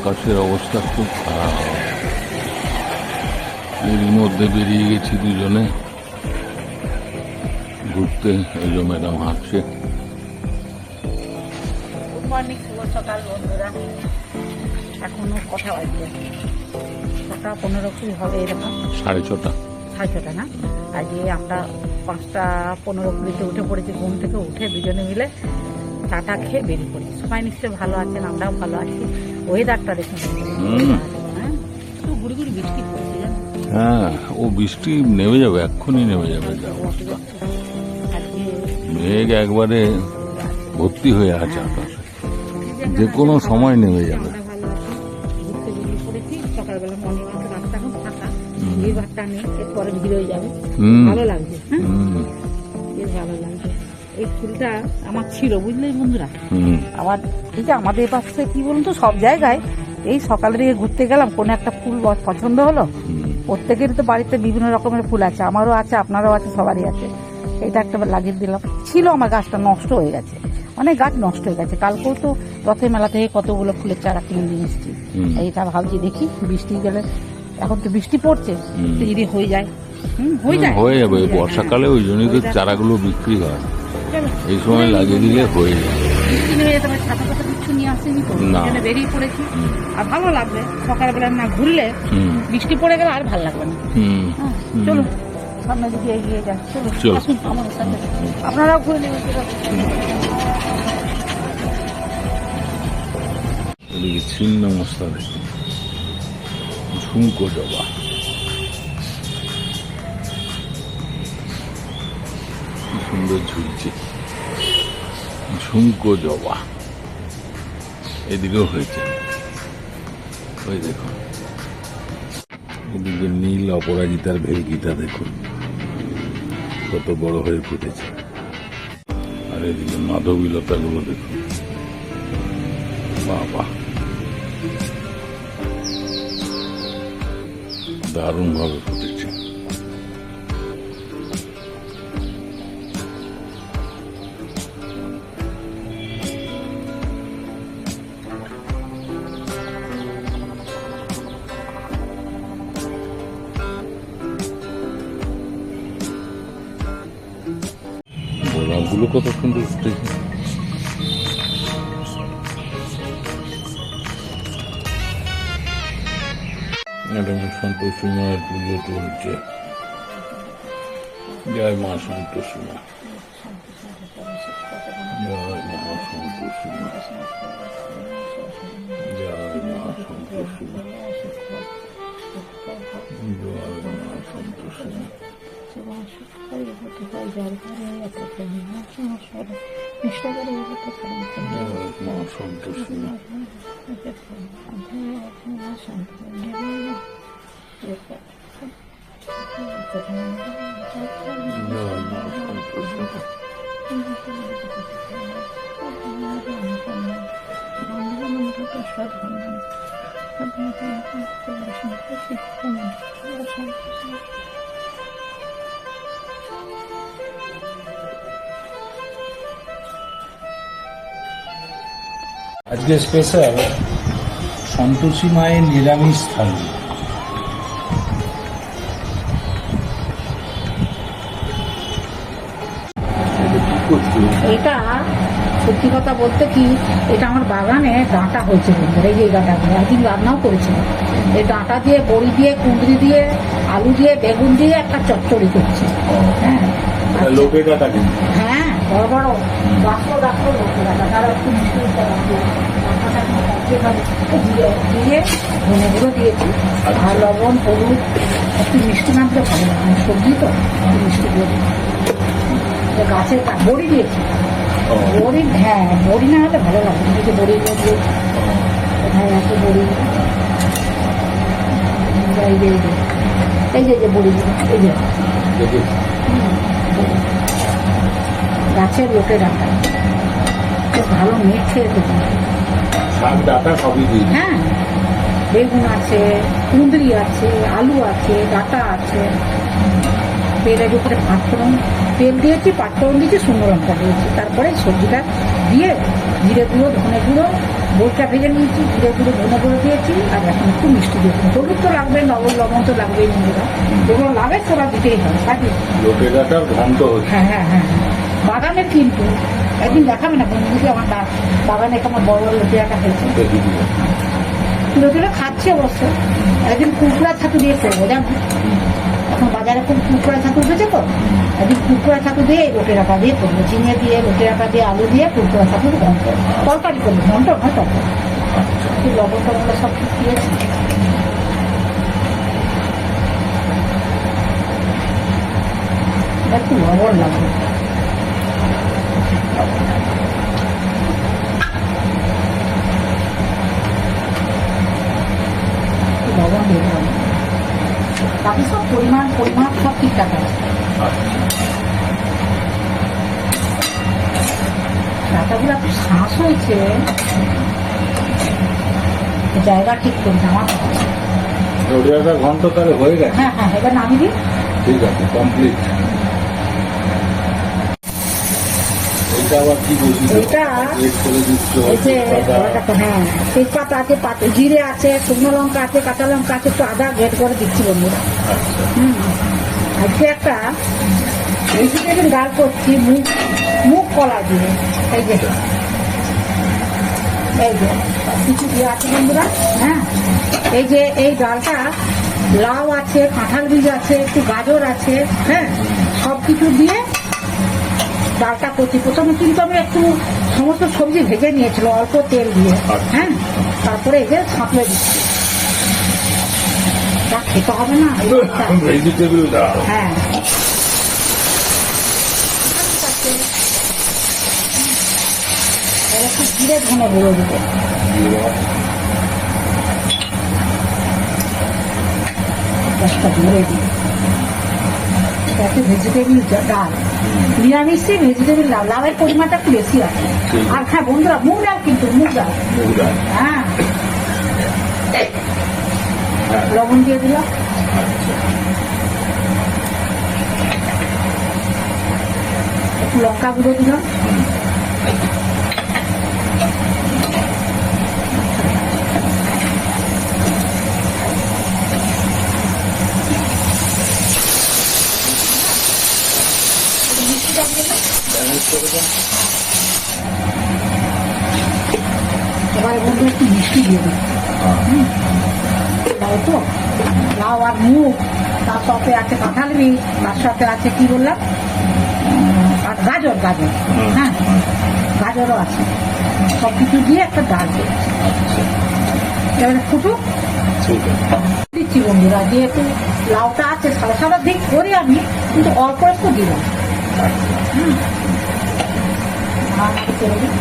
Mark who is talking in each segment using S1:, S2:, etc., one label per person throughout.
S1: আকাশের অবস্থা খুব খারাপ। এরই মধ্যে বেরিয়ে গেছি দুজনে ঘুরতে। এই যে ম্যাডাম হাঁটছে।
S2: গুড মর্নিং, শুভ সকাল বন্ধুরা। এখনো কটা বাজবে? 6:15 কি হবে এরকম।
S1: 6:30।
S2: 6:30 না? আজকে আমরা 5:15 উঠে পড়েছি ঘুম থেকে। উঠে দুজনে মিলে চাটা খেয়ে বেরিয়ে পড়েছি। সবাই নিশ্চয়ই ভালো আছেন, আমরাও ভালো আছি। ওয়েদারটা দেখুন, একটু গুড়ি গুড়ি বৃষ্টি পড়ছে জানো।
S1: হ্যাঁ, ও বৃষ্টি নেমে যাবে, এক্ষুনি নেমে যাবে। যা অবস্থা, মেঘ একবারে ভর্তি হয়ে আছে আকাশে, যে কোনো সময় নেমে যাবে।
S2: ঘুরতে বেরিয়ে পড়েছি সকালবেলা। মর্নিং ওয়াকের রাস্তা এখন ফাঁকা, ভিড়ভাড়টা নেই, এরপরে ভিড় হয়ে যাবে। ভালো লাগছে, হ্যাঁ বেশ ভালো লাগছে। এই ফুলটা আমার ছিল, বুঝলে বন্ধুরা। আবার এই যে আমাদের পাশে কি বলুন তো, সব জায়গায় এই সকালের দিকে ঘুরতে গেলাম, কোনো একটা ফুল পছন্দ হলো। প্রত্যেকেরই তো বাড়িতে বিভিন্ন রকমের ফুল আছে, আমারও আছে, আপনারও আছে, সবারই আছে। এটা একটা লাগিয়ে দিলাম। ছিল আমার গাছটা, নষ্ট হয়ে গেছে, অনেক গাছ নষ্ট হয়ে গেছে। কালকেও তো রথের মেলা থেকে কতগুলো ফুলের চারা কিনে নিয়ে এসেছি। এইটা ভাবছি দেখি বৃষ্টি গেলে, এখন তো বৃষ্টি পড়ছে, যদি হয়ে যায়
S1: হয়ে যাবে। বর্ষাকালে ওই জন্যই তো চারাগুলো বিক্রি হয়, এই সময় লাগিয়ে দিলে হয়ে যাবে।
S2: বৃষ্টি নেমে যেতে ছাতা পাতা কিছু নিয়ে আসেনি তো, এখানে বেরিয়ে পড়েছি। আর ভালো লাগবে সকালবেলা না ঘুরলে, বৃষ্টি পড়ে গেলে আর ভালো লাগবে না। চলুন সামনের দিকে এগিয়ে যান, চলুন আসুন আমাদের সাথে, আপনারাও ঘুরে নেবেন।
S1: এদিকে ছিন্ন মস্তা দেখুন, ঝুমকো জবা। সুন্দর ঝুলছে ঝুমকো জবা। এদিকেও হয়েছে, ওই দেখুন। এদিকে নীল অপরাজিতার ভেলকিটা দেখুন কত বড় হয়ে ফুটেছে। আর এদিকে মাধবীলতা গুলো দেখুন, বাবা দারুণ ভাবে ফুটেছে। গোলাপগুলো কত সুন্দর ফুটেছে। সন্তোষী মায়ের পুজো চলছে। জয় মা সন্তোষী মা, জয় মা সন্তোষী মা, জয় মা সন্তোষী মা, জয় মা সন্তোষী মা।
S3: আজকে স্পেশাল সন্তোষী মায়ের নিরামিষ থালি।
S2: এটা সত্যি কথা বলতে কি, এটা আমার বাগানে ডাঁটা হয়েছে, এই যে ডাঁটাগুলো একদিন রান্নাও করেছিলাম। এই ডাঁটা দিয়ে, বড়ি দিয়ে, কুঁদরি দিয়ে, আলু দিয়ে, বেগুন দিয়ে একটা চচ্চড়ি করছি। হ্যাঁ, বড় বড় ডাক্তার লোকে ডাঁটা, তারা একটু মিষ্টি দিয়ে ধনে গুঁড়ো দিয়েছি, আর লবণ, হলুদ, একটু মিষ্টি নামতে ভালো লাগে, সবজি তো মিষ্টি দিয়ে গাছের বড়ি দিয়েছি। বড়ি, হ্যাঁ বড়ি না হলে ভালো লাগে, এই যে বড়ি দিয়ে কোথায় আছে বড়ি, এই যে বড়ি, এই যে গাছের লোকে ডাঁটা বেশ ভালো মেখে দেবো। হ্যাঁ, বেগুন আছে, কুঁদরি আছে, আলু আছে, ডাঁটা আছে, তেলের উপরে পাঁচফোড়ন তেল দিয়েছি, পাঁচফোড়ন দিয়েছি, শুকনো লঙ্কা দিয়েছি, তারপরে সবজিটা দিয়ে জিরে গুঁড়ো, ধনে গুঁড়ো, বোলটা ভেজে নিয়েছি, জিরে গুঁড়ো, ধনে গুঁড়ো দিয়েছি, আর এখন একটু মিষ্টি দিয়েছি। হলুদ তো লাগবে, লবণ তো লাগবেই, বন্ধুরা যেগুলো লাগে সেটা দিতেই হবে, তাই
S1: লোটে ডাঁটার ঘন্ট হচ্ছে।
S2: হ্যাঁ হ্যাঁ হ্যাঁ হ্যাঁ। বাগানে কিন্তু একদিন দেখাবে না বন্ধুকে, আমার বাগানে আমার বড় বড় লটিয়াটা হয়েছে।
S1: দেখি দিবো।
S2: লটিয়াটা খাচ্ছে অবশ্য, একদিন কুকুরা ছাতু দিয়ে করবো জানো, এখন বাজারে খুব কুকুরা ছাতু উঠেছে তো, একদিন কুকুরা ছাতু দিয়ে এই লোটে রাখা দিয়ে করবো, চিংড়ি দিয়ে, লোটে রাখা দিয়ে, আলু দিয়ে কুকুরা ছাতুর ঘন্ট তরকারি করবো, ঘন্ট নয় তরকারি। লবণ টবণ সব কিছু দিয়েছি। একটু লবণ লাগবে, লবণ দিয়ে দেবো, বাকি সব পরিমাণ সব ঠিকঠাক আছে। ডাটাগুলো একটু শ্বাস হয়েছে, জায়গা ঠিক করি না আমার।
S1: লোটে ডাঁটার ঘন্ট তাহলে হয়ে গেছে।
S2: হ্যাঁ হ্যাঁ, এবার নামিয়ে দিই।
S1: ঠিক আছে, কমপ্লিট। এটা আবার কি বলছি?
S2: এটা
S1: এড করে দিচ্ছ
S2: এই যে
S1: তেজপাতা।
S2: হ্যাঁ, তেজপাতা আছে, জিরে আছে, শুকনো লঙ্কা আছে, কাঁচা লঙ্কা আছে, একটু আদা গ্রেট করে দিচ্ছি বন্ধুরা।
S1: আচ্ছা।
S2: আজকে একটা ভেজিটেবল ডাল করছি, মুগ কলা দিয়ে। এই যে কিছু দিয়ে আছে বন্ধুরা। হ্যাঁ, এই যে এই ডালটা লাউ আছে, কাঁঠাল বীজ আছে, একটু গাজর আছে, হ্যাঁ, সব কিছু দিয়ে ডালটা করছি। প্রথমে কিন্তু আমি একটু সমস্ত সবজি ভেজে নিয়েছিল অল্প তেল দিয়ে, হ্যাঁ, তারপরে এই যে ছাঁকলে দিচ্ছি। তা খেতে হবে না এই ডালটা।
S1: ভেজিটেবল ডাল।
S2: হ্যাঁ, একটু জিরে ধনে গুঁড়ো দিতে, দশটা ধরে দিই। এটা হচ্ছে ভেজিটেবল ডাল, নিরামিষে ভেজিটেবল ডাল, লাউয়ের পরিমাণটা একটু বেশি আছে। আর হ্যাঁ বন্ধুরা, মুগ ডাল কিন্তু, মুগ ডাল।
S1: মুগ ডাল।
S2: হ্যাঁ, লবণ দিয়ে দিলাম, একটু লঙ্কা গুঁড়ো দিলাম, এবার বন্ধু একটু মিষ্টি দিয়ে দিই। লাউ তো, লাউ আর মুগ, তার সাথে আছে কাঁঠাল বীজ, তার সাথে আছে কি বললাম, আর গাজর, হ্যাঁ গাজরও আছে, সব কিছু দিয়ে একটা ডাল দিচ্ছি। এবারে ফুটুক দিচ্ছি বন্ধুরা, যেহেতু লাউটা আছে সাদা সাদা দিক করি আমি, কিন্তু অল্প একটু দিলাম। করে দিই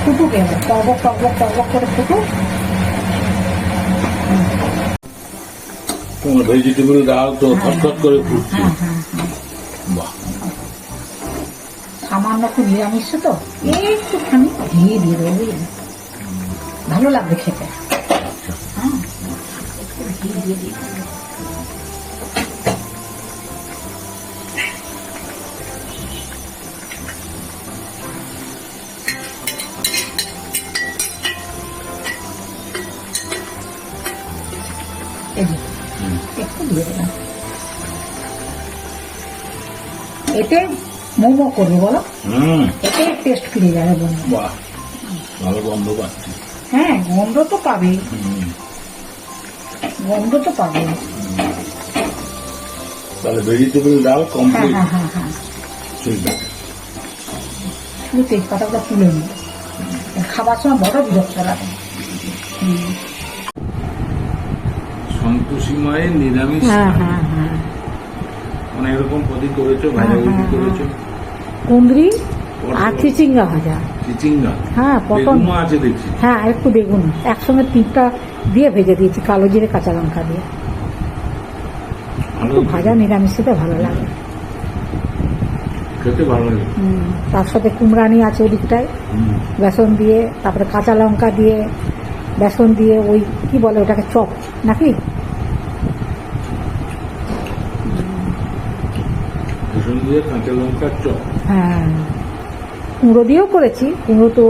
S2: ফুটুক, এবার টকবক করে ফুটুক।
S1: তোমার ভেজিটেবল ডাল তো থরথর করে ফুটছে।
S2: হ্যাঁ হ্যাঁ হ্যাঁ,
S1: বাহ।
S2: সামান্য একটু নিরামিষ তো, একটুখানি ঘি দিয়ে দেবো, বুঝলি, ভালো লাগবে খেতে। হ্যাঁ, একটু ঘি দিয়ে দিই। একটু দিয়ে দিলাম। এতে মোমো করবো বলো, এতে টেস্ট ফিরে যাবে বন্ধু।
S1: বাহ, ভালো গন্ধ পাচ্ছি।
S2: হ্যাঁ, গন্ধ তো পাবে, গন্ধ তো পাবে।
S1: তাহলে ভেজিটেবল ডাল
S2: হ্যাঁ
S1: কমপ্লিট।
S2: হ্যাঁ হ্যাঁ হ্যাঁ,
S1: ঠিক আছে।
S2: শুধু তেজপাতাটা তুলে নিই, খাবার সময় বড় বিরক্ত লাগে।
S1: সন্তোষী মায়ের নিরামিষ
S2: হ্যাঁ হ্যাঁ হ্যাঁ,
S1: অনেক রকম পদি করেছো, ভাজাভুজি করেছো,
S2: কুঁদরি আর চিচিঙ্গা ভাজা,
S1: চিচিঙ্গা,
S2: হ্যাঁ পটল,
S1: বেগুনও আছে দেখছি।
S2: হ্যাঁ একটু বেগুন একসঙ্গে 3টা দিয়ে ভেজে দিয়েছি, কালো জিরে কাঁচা লঙ্কা দিয়ে।
S1: ভালো
S2: একটু ভাজা নিরামিষ খেতে ভালো লাগে।
S3: খেতে ভালো লাগে।
S2: তার সাথে কুমড়ানি আছে ওদিকটায়, বেসন দিয়ে, তারপরে কাঁচা লঙ্কা দিয়ে, বেসন দিয়ে, ওই কি বলে ওটাকে, চপ নাকি?
S3: বেসন দিয়ে কাঁচা লঙ্কার চপ।
S2: হ্যাঁ, কুমড়ো দিয়েও করেছি। কুমড়ো তো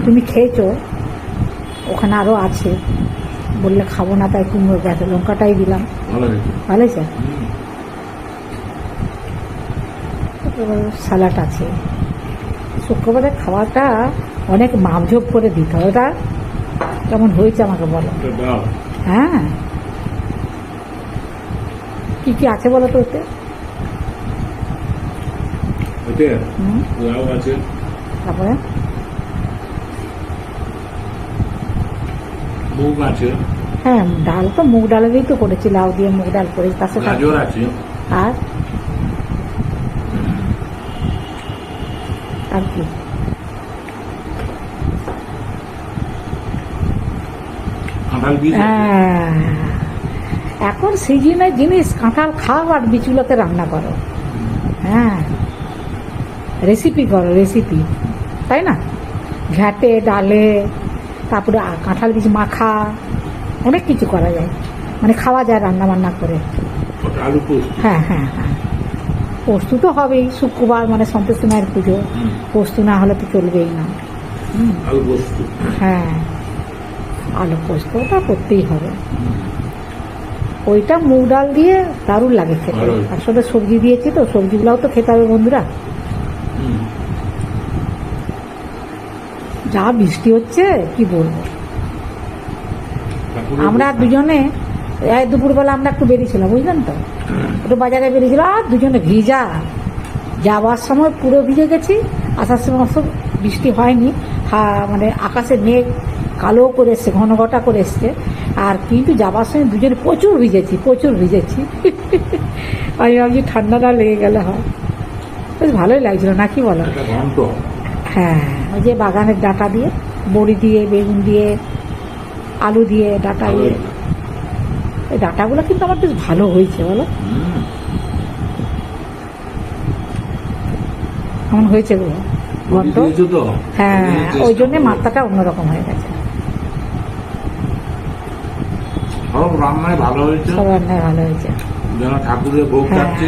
S2: তুমি খেয়েছো, ওখানে আরও আছে, বললে খাবো না তাই কুমড়ো কাঁচা লঙ্কাটাই দিলাম।
S3: ভালো লাগে।
S2: ভালো হয়েছে। স্যালাড আছে। শুক্রবারের খাবারটা অনেক মাপঝোপ করে দিতে হয়। ওটা কেমন হয়েছে আমাকে বলো।
S3: এটা দাও।
S2: হ্যাঁ, কি কি আছে বলো তো ওতে?
S3: ওতে
S2: হুম,
S3: লাউ আছে,
S2: তারপরে
S3: মুগ আছে,
S2: হ্যাঁ, ডাল তো মুগ ডালেরই তো করেছি, লাউ দিয়ে মুগ ডাল করেছি। তার সাথে
S3: গাজর আছে,
S2: আর আর কি?
S3: কাঁঠাল বীজ আছে।
S2: হ্যাঁ, এখন সিজনের জিনিস, কাঁঠাল খাও আর বিচুলাতে রান্না করো। হ্যাঁ, রেসিপি করো, রেসিপি, তাই না? ঘ্যাটে, ডালে, তারপরে কাঁঠাল বীজ মাখা, অনেক কিছু করা যায়, মানে খাওয়া যায় রান্না বান্না করে।
S3: ওটা আলু পোস্ত।
S2: হ্যাঁ হ্যাঁ হ্যাঁ, পোস্ত তো হবেই, শুক্রবার মানে সন্তোষী মায়ের পুজো, পোস্ত না হলে তো চলবেই না।
S3: আলু পোস্ত।
S2: হ্যাঁ, আলু পোস্ত ওটা করতেই হবে। ওইটা মুগ ডাল দিয়ে দারুণ লাগে খেতে।
S3: ভালো।
S2: তার সাথে সবজি দিয়েছি তো, সবজিগুলোও তো খেতে হবে বন্ধুরা। যা বৃষ্টি হচ্ছে কি বলবো। আমরা দুজনে দুপুরবেলা আমরা একটু বেরিয়েছিলাম, বুঝলেন তো, একটু বাজারে বেরিয়েছিলাম, আর দুজনে ভিজা, যাওয়ার সময় পুরো ভিজে গেছি, আসার সময় অবশ্য বৃষ্টি হয়নি। মানে আকাশে মেঘ কালো করে এসছে, ঘন ঘটা করে এসছে, আর কিন্তু যাবার সময় দুজনে প্রচুর ভিজেছি, প্রচুর ভিজেছি। আমি ভাবছি ঠান্ডাটা লেগে গেলে হয়। বেশ ভালোই লাগছিল না, কি বলো?
S3: একটা ঘন্ট।
S2: হ্যাঁ, ওই যে বাগানের ডাঁটা দিয়ে, বড়ি দিয়ে, বেগুন দিয়ে, আলু দিয়ে, ডাঁটা দিয়ে, এই ডাঁটাগুলো কিন্তু আমার বেশ ভালো হয়েছে, বলো কেমন হয়েছে গো ঘন্ট?
S3: দিয়েছো তো?
S2: হ্যাঁ,
S3: দিয়েছো,
S2: ওই জন্যে
S3: চেষ্টা করো।
S2: মাত্রাটা অন্যরকম হয়ে গেছে।
S3: সব রান্নায় ভালো হয়েছে,
S2: সব রান্নায় ভালো হয়েছে।
S3: যেন ঠাকুরের ভোগ
S2: হ্যাঁ,
S3: খাচ্ছে।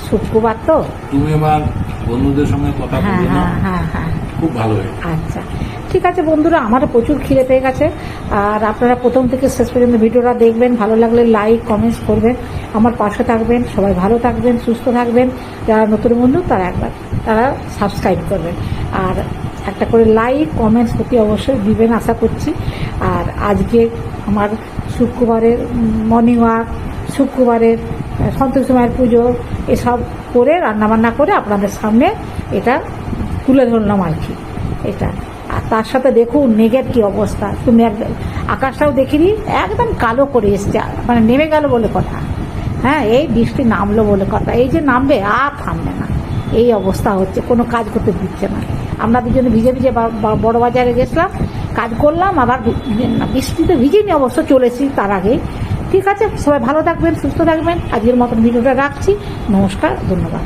S2: শুক্রবার তো।
S3: তুমি এবার বন্ধুদের সঙ্গে কথা
S2: হ্যাঁ
S3: বলে নাও,
S2: হ্যাঁ হ্যাঁ হ্যাঁ,
S3: খুব ভালো হয়েছে।
S2: আচ্ছা ঠিক আছে বন্ধুরা, আমারও প্রচুর খিদে পেয়ে গেছে। আর আপনারা প্রথম থেকে শেষ পর্যন্ত ভিডিওটা দেখবেন, ভালো লাগলে লাইক কমেন্টস করবেন, আমার পাশে থাকবেন। সবাই ভালো থাকবেন, সুস্থ থাকবেন। যারা নতুন বন্ধু তারা সাবস্ক্রাইব করবেন, আর একটা করে লাইক কমেন্টস প্রতি অবশ্যই দিবেন আশা করছি। আর আজকে আমার শুক্রবারের মর্নিং ওয়াক, শুক্রবারের সন্তোষী মায়ের পুজো, এসব করে রান্নাবান্না করে আপনাদের সামনে এটা তুলে ধরলাম আর কি এটা। আর তার সাথে দেখুন মেঘের কি অবস্থা, তুমি আকাশটাও দেখিনি, একদম কালো করে এসছে, মানে নেমে গেল বলে কথা। হ্যাঁ, এই বৃষ্টি নামলো বলে কথা, এই যে নামবে আর থামবে না, এই অবস্থা হচ্ছে, কোনো কাজ করতে দিচ্ছে না। আমরা দুজনে ভিজে ভিজে বড় বাজারে গেছিলাম, কাজ করলাম, আবার বৃষ্টিতে ভিজিনি অবশ্য, চলেছি তার আগে। ঠিক আছে, সবাই ভালো থাকবেন, সুস্থ থাকবেন। আজকের মতন ভিডিওটা রাখছি। নমস্কার, ধন্যবাদ।